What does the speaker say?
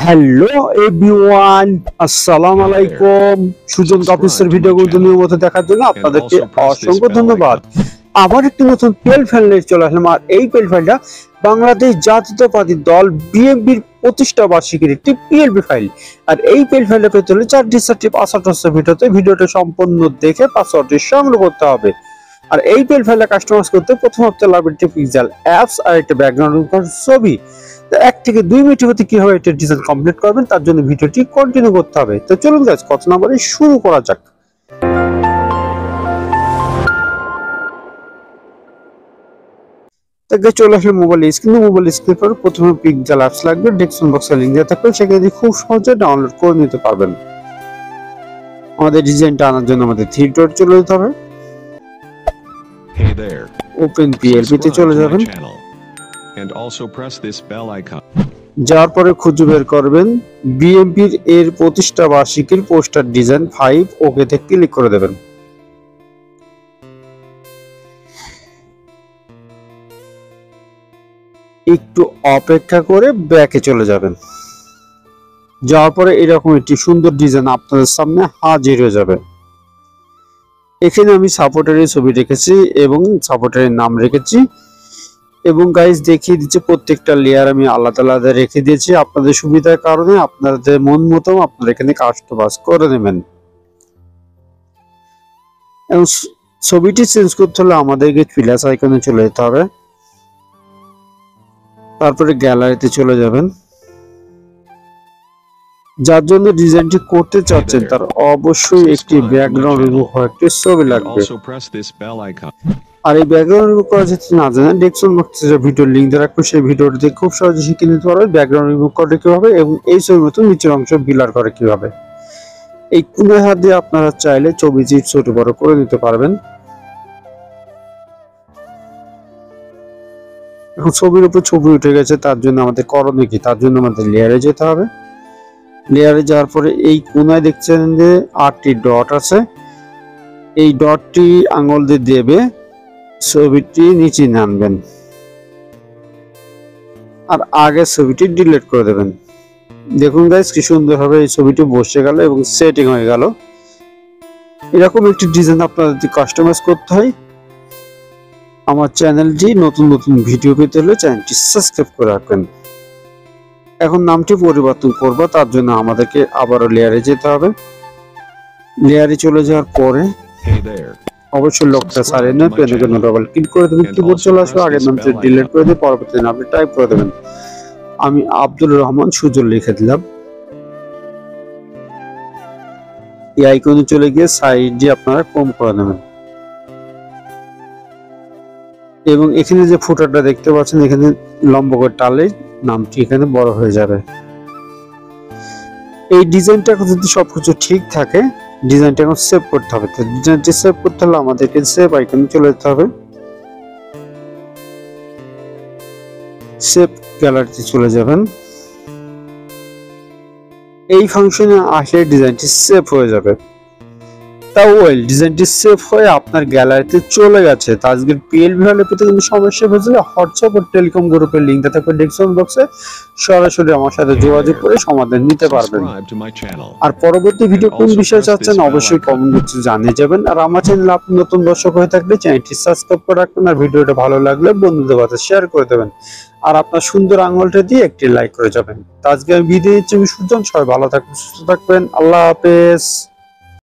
Hello everyone, আসসালামু আলাইকুম। সুজন অফিসের ভিডিওগুলো নিয়মিত দেখার জন্য আপনাদেরকে অসংখ্য ধন্যবাদ। আবার একটি নতুন পিএল ফাইল নিয়ে চলে আসলাম। আর এই পিএল ফাইলটা বাংলাদেশ জাতীয়তাবাদী দল বিএনপির প্রতিষ্ঠা বার্ষিকীর একটি পিএলপি ফাইল। আর এই পিএল ফাইলটা পেতে হলে 4টি পাসওয়ার্ড আছে ভিডিওটা সম্পূর্ণ দেখে পাসওয়ার্ডটি সংগ্রহ করতে হবে। আর এই পিএল ফাইলটা কাস্টমাইজ করতে প্রথম হতে লাগবে একটি পিক্সেল অ্যাপস আর একটা ব্যাকগ্রাউন্ড ছবি। 1 থেকে 2 মিনিটের মধ্যে কিভাবে এটা ডিজাইন কমপ্লিট করবেন তার জন্য ভিডিওটি কন্টিনিউ করতে হবে। তো চলুন গাইস, কথা না বলে শুরু করা যাক। তাকে চলে আসলে মোবাইল স্ক্রিন পর প্রথমে পিক্সেল অ্যাপস লাগবে, ডেসক্রিপশন বক্সে লিংক দেওয়া থাকবে, সেখানে খুব সহজে ডাউনলোড করে নিতে পারবেন। আমাদের ডিজাইনটা আনার জন্য আমাদের থ্রি ডট চলে যেতে হবে। ওপেন পিএলপি তে চলে যাবেন। And also press this bell icon. যাওয়ার পরে খুঁজে বের করবেন বিএনপির এর প্রতিষ্ঠা বার্ষিকীর পোস্টার ডিজাইন 5, ওকে তে ক্লিক করে দেবেন। একটু অপেক্ষা করে ব্যাকে চলে যাবেন। যাওয়ার পরে এরকম একটি সুন্দর ডিজাইন আপনাদের সামনে হাজির হয়ে যাবে। এখানে আমি সাপোর্টারের ছবি রেখেছি এবং সাপোর্টারের নাম রেখেছি এবং গাইস দেখিয়ে দিচ্ছে প্রত্যেকটা লেয়ার আমি আলাদা আলাদা রেখে দিয়েছি আপনাদের সুবিধার কারণে। আপনাদের মন মতো আপনারা এখানে কাস্টমাইজ করে নেবেন। এবং ছবিটি চেঞ্জ করতে হলে আমাদেরকে প্লাস আইকনে চলে যেতে হবে, তারপরে গ্যালারিতে চলে যাবেন। যার জন্য ডিজাইনটি করতে চাচ্ছেন তার অবশ্যই একটি ব্যাকগ্রাউন্ড রিমুভ হওয়া একটি ছবি লাগবে। আর এই ব্যাকগ্রাউন্ড রিমুভ করা যদি না জানেন, ডেসক্রিপশন বক্সে যে ভিডিওর লিংক দেওয়া রাখবো সেই ভিডিওটি খুব সহজে শিখে নিতে পারবেন ব্যাকগ্রাউন্ড রিমুভ করে কিভাবে এবং এই ছবির মতো নিচের অংশ ব্লার করে কিভাবে। এই কোণের হাত দিয়ে আপনারা চাইলে ছবি ছোট বড় করে নিতে পারবেন। এখন ছবির উপর ছবি উঠে গেছে, তার জন্য আমাদের করণীয় কি? তার জন্য আমাদের লেয়ারে যেতে হবে। লেয়ারে যাওয়ার পরে এই কোণায় দেখছেন যে 8টি ডট আছে, এই ডটটি আঙুল দিয়ে দেবে ছবিটি নিচে নামবেন আর আগে ছবিটি ডিলিট করে দেবেন। দেখুন গাইস কি সুন্দরভাবে এই ছবিটি বসে গেল এবং সেটিং হয়ে গেল। এরকম একটি ডিজাইন আপনাদের যদি কাস্টমাইজ করতে হয়, আমার চ্যানেলটি নতুন ভিডিও পেতে হলে চ্যানেলটি সাবস্ক্রাইব করে রাখবেন। এখন নামটি পরিবর্তন করব, তার জন্য আমাদেরকে আবারও লেয়ারে যেতে হবে। লেয়ারে চলে যাওয়ার পরে অবশ্যই লকটা সারিয়ে নেন, পেনের জন্য ডবল ক্লিক করে দেবেন। কিবোর্ড চলে আসবে, আগের নামটি ডিলিট করে দিয়ে পরবর্তী নামটি টাইপ করে দেবেন। আমি আব্দুল রহমান সুজন লিখে দিলাম। এই আইকনে চলে গিয়ে সাইডে আপনারা কম করে নেবেন এবং এখানে যে ফুটারটা দেখতে পাচ্ছেন এখানে লম্ব করে টালে নামটি এখানে বড় হয়ে যাবে। এই ডিজাইনটা যদি সবকিছু ঠিক থাকে ডিজাইনটা এখন সেভ করতে হবে। তো ডিজাইনটি সেভ করতে হলে আমাদেরকে সেভ আইকনে চলে যেতে হবে। সেভ গ্যালারিতে চলে যাবেন। এই ফাংশনে আসলে ডিজাইনটি সেভ হয়ে যাবে। ডিজাইনটি সেভ হয়ে আপনার গ্যালারিতে চলে গেছে। তো আজকের পিএলপি ফাইলে পেতে কিন্তু সমস্যা হয়েছিল, হোয়াটসঅ্যাপ ও টেলিকম গ্রুপের লিংক দেওয়া থাকবে ডেসক্রিপশন বক্সে, সরাসরি আমার সাথে যোগাযোগ করে সমাধান নিতে পারবেন। আর পরবর্তী ভিডিও কোন বিষয়ে চাচ্ছেন অবশ্যই কমেন্ট বক্সে জানিয়ে যাবেন। আর আমার চ্যানেলে আপনি নতুন দর্শক হয়ে থাকলে চ্যানেলটি সাবস্ক্রাইব করে রাখবেন আর ভিডিওটা ভালো লাগলে বন্ধুদের সাথে শেয়ার করে দেবেন আর আপনার সুন্দর আঙুলটা দিয়ে একটি লাইক করে যাবেন। তো আজকে আমি বিদায় নিচ্ছি, আমি সুজন। সবাই ভালো থাকবেন, সুস্থ থাকবেন। আল্লাহ হাফেজ।